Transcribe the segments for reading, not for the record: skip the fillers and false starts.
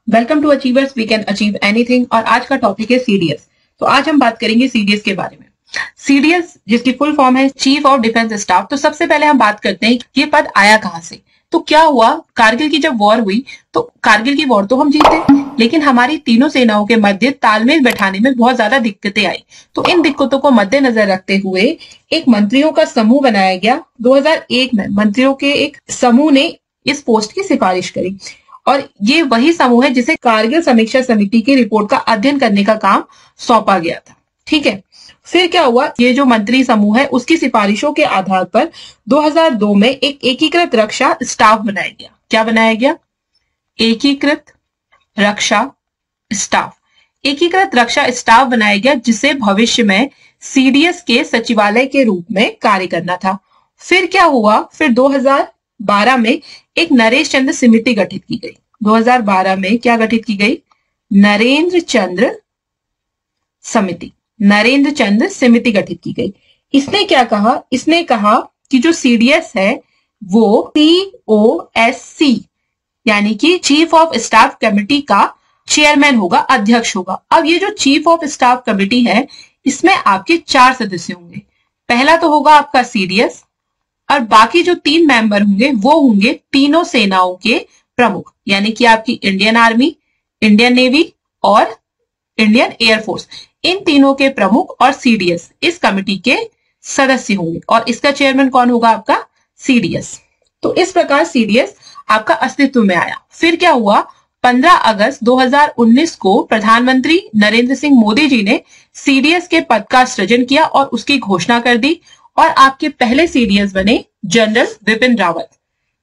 Welcome to achievers, we can achieve anything. और आज का टॉपिक है सीडीएस। तो आज हम बात करेंगे सीडीएस के बारे में। सीडीएस जिसकी फुल फॉर्म है चीफ ऑफ डिफेंस स्टाफ। तो सबसे पहले हम बात करते हैं ये पद आया कहां से। तो क्या हुआ, कारगिल की जब वॉर हुई तो कारगिल की वॉर तो हम जीते, लेकिन हमारी तीनों सेनाओं के मध्य तालमेल बैठाने में बहुत ज्यादा दिक्कतें आई। तो इन दिक्कतों को मद्देनजर रखते हुए एक मंत्रियों का समूह बनाया गया। 2001 में मंत्रियों के एक समूह ने इस पोस्ट की सिफारिश करी और ये वही समूह है जिसे कारगिल समीक्षा समिति की रिपोर्ट का अध्ययन करने का काम सौंपा गया था। ठीक है, फिर क्या हुआ, ये जो मंत्री समूह है उसकी सिफारिशों के आधार पर 2002 में एक एकीकृत रक्षा स्टाफ बनाया गया। क्या बनाया गया? एकीकृत रक्षा स्टाफ। एकीकृत रक्षा स्टाफ बनाया गया जिसे भविष्य में सीडीएस के सचिवालय के रूप में कार्य करना था। फिर क्या हुआ, फिर 2012 में एक नरेश चंद्र समिति गठित की गई। 2012 में क्या गठित की गई? नरेंद्र चंद्र समिति। नरेंद्र चंद्र समिति गठित की गई। इसने क्या कहा? इसने कहा कि जो सीडीएस है वो COSC यानी कि चीफ ऑफ स्टाफ कमेटी का चेयरमैन होगा, अध्यक्ष होगा। अब ये जो चीफ ऑफ स्टाफ कमेटी है इसमें आपके 4 सदस्य होंगे। पहला तो होगा आपका सीडीएस और बाकी जो 3 मेंबर होंगे वो होंगे तीनों सेनाओं के प्रमुख, यानी कि आपकी इंडियन आर्मी, इंडियन नेवी और इंडियन एयरफोर्स। इन तीनों के प्रमुख और सीडीएस इस कमेटी के सदस्य होंगे और इसका चेयरमैन कौन होगा? आपका सीडीएस। तो इस प्रकार सीडीएस आपका अस्तित्व में आया। फिर क्या हुआ, 15 अगस्त 2019 को प्रधानमंत्री नरेंद्र सिंह मोदी जी ने सीडीएस के पद का सृजन किया और उसकी घोषणा कर दी और आपके पहले सीडीएस बने जनरल विपिन रावत।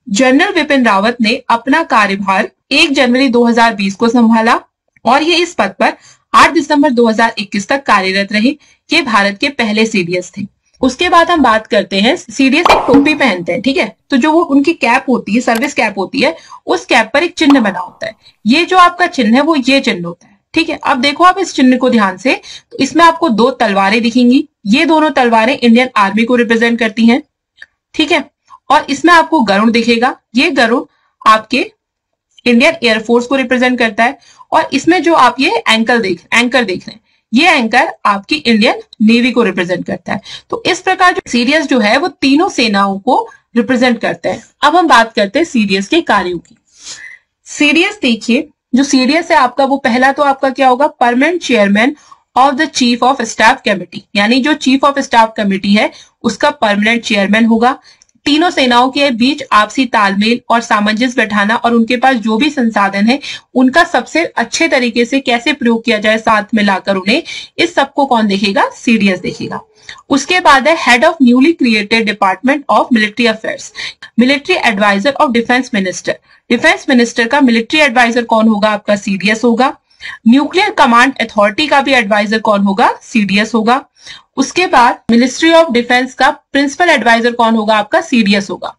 जनरल विपिन रावत ने अपना कार्यभार 1 जनवरी 2020 को संभाला और ये इस पद पर 8 दिसंबर 2021 तक कार्यरत रहे। ये भारत के पहले सीडीएस थे। उसके बाद हम बात करते हैं, सीडीएस एक टोपी पहनते हैं, ठीक है। तो जो वो उनकी कैप होती है, सर्विस कैप होती है, उस कैप पर एक चिन्ह बना होता है। ये जो आपका चिन्ह है वो ये चिन्ह होता है, ठीक है। अब देखो आप इस चिन्ह को ध्यान से, तो इसमें आपको 2 तलवारें दिखेंगी। ये दोनों तलवारें इंडियन आर्मी को रिप्रेजेंट करती हैं, ठीक है। और इसमें आपको गरुड़ दिखेगा। ये गरुड़ आपके इंडियन एयरफोर्स को रिप्रेजेंट करता है। और इसमें जो आप ये एंकर देख रहे हैं, ये एंकर आपकी इंडियन नेवी को रिप्रेजेंट करता है। तो इस प्रकार जो सीडीएस जो है वो तीनों सेनाओं को रिप्रेजेंट करता है। अब हम बात करते हैं सीडीएस के कार्यों की। सीडीएस देखिए, जो सीडीएस है आपका वो पहला तो आपका क्या होगा? Permanent chairman of the chief of staff committee, यानी जो चीफ ऑफ स्टाफ कमेटी है उसका परमानेंट चेयरमैन होगा। तीनों सेनाओं के बीच आपसी तालमेल और सामंजस्य बैठाना और उनके पास जो भी संसाधन है उनका सबसे अच्छे तरीके से कैसे प्रयोग किया जाए, साथ में लाकर उन्हें, इस सबको कौन देखेगा? सीडीएस देखेगा। उसके बाद है head of newly created department of military affairs, military adviser of defence minister. Defence minister का मिलिट्री एडवाइजर कौन होगा? आपका सीडीएस होगा। न्यूक्लियर कमांड अथॉरिटी का भी एडवाइजर कौन होगा? सीडीएस होगा। उसके बाद मिनिस्ट्री ऑफ डिफेंस का प्रिंसिपल एडवाइजर कौन होगा? आपका सीडीएस होगा,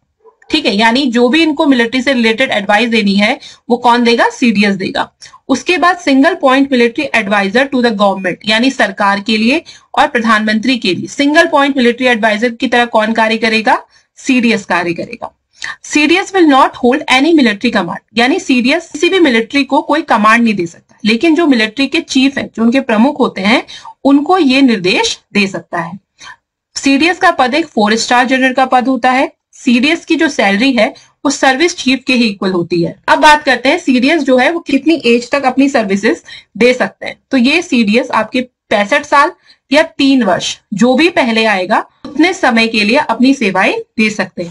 ठीक है। यानी जो भी इनको मिलिट्री से रिलेटेड एडवाइस देनी है वो कौन देगा? सीडीएस देगा। उसके बाद single point military adviser to the government, यानी सरकार के लिए और प्रधानमंत्री के लिए सिंगल पॉइंट मिलिट्री एडवाइजर की तरह कौन कार्य करेगा? सीडीएस कार्य करेगा। CDS will not hold any military command, यानी सीडीएस किसी भी मिलिट्री को कोई कमांड नहीं दे सकता, लेकिन जो मिलिट्री के चीफ है, जो उनके प्रमुख होते हैं, उनको ये निर्देश दे सकता है। सीडीएस का पद एक 4 स्टार जनरल का पद होता है। सीडीएस की जो सैलरी है वो सर्विस चीफ के ही इक्वल होती है। अब बात करते हैं सीडीएस जो है वो कितनी एज तक अपनी सर्विसेज दे सकते हैं। तो ये सीडीएस आपके 65 साल या 3 वर्ष, जो भी पहले आएगा उतने समय के लिए अपनी सेवाएं दे सकते हैं।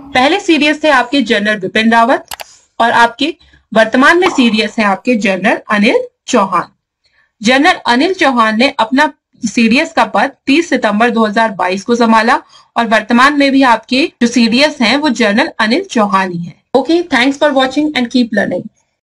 पहले सीडीएस थे आपके जनरल विपिन रावत और आपके वर्तमान में सीडीएस है आपके जनरल अनिल चौहान। जनरल अनिल चौहान ने अपना सीडीएस का पद 30 सितंबर 2022 को संभाला और वर्तमान में भी आपके जो सीडीएस हैं वो जनरल अनिल चौहान ही है। Okay, thanks for watching and keep learning.